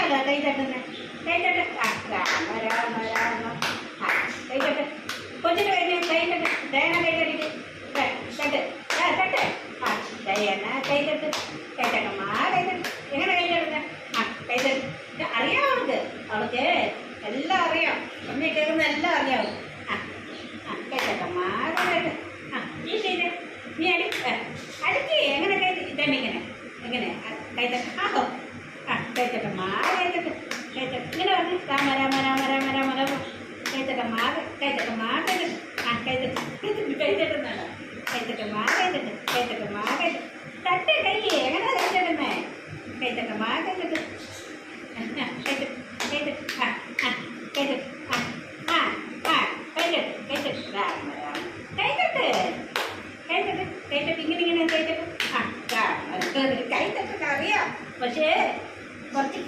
അറിയാമല്ലോ കൈ തട്ടുന്നത്. കൈ തട്ട്. ആ രാമ രാമ രാമ. ആ കൈ തട്ട്. കൊച്ചിന് കഴിഞ്ഞ് കൈ തട്ട്. തേങ്ങ കൈ തട്ടിട്ട് തട്ട്. തട്ട്. ആ തേങ്ങ കൈ തട്ട്. കൈ തട്ടമ്മ കൈ തട്ട്. എങ്ങനെ കൈ തട്ടുന്നത്? ആ കൈ തട്ട്. അറിയാം അവൾക്ക്. അവൾക്ക് എല്ലാം അറിയാം. അമ്മയെ കേൾക്കുന്ന എല്ലാം അറിയാവും. ആ ആ കൈ തട്ടമ്മ കൈ തട്ട്. ആ ഈ ചെയ്ത് നീ അടിക്ക്. എങ്ങനെ കൈ ഇതന്നെ ഇങ്ങനെ എങ്ങനെ കൈ തട്ട്. ആഹോ ആ കൈ തട്ടമ്മ കൈ തട്ട്. കൈ തട്ട്. ഇങ്ങനെ പറഞ്ഞു രാമ രാമ രാമ രാമ രാമ രാമ. കൈ തട്ടമ്മ കൈ തട്ടമ്മ കൈ തട്ട്. ആ കൈ തട്ട്. കൈ തട്ടുന്നതാണ്. കൈ തട്ടമ്മ കൈ തട്ട്. കൈ തട്ടമ്മ കൈ തട്ട്. തട്ട് കൈ എങ്ങനെ കൈ തട്ടുന്നേ? കൈ തട്ടമ്മ കൈ തട്ട്.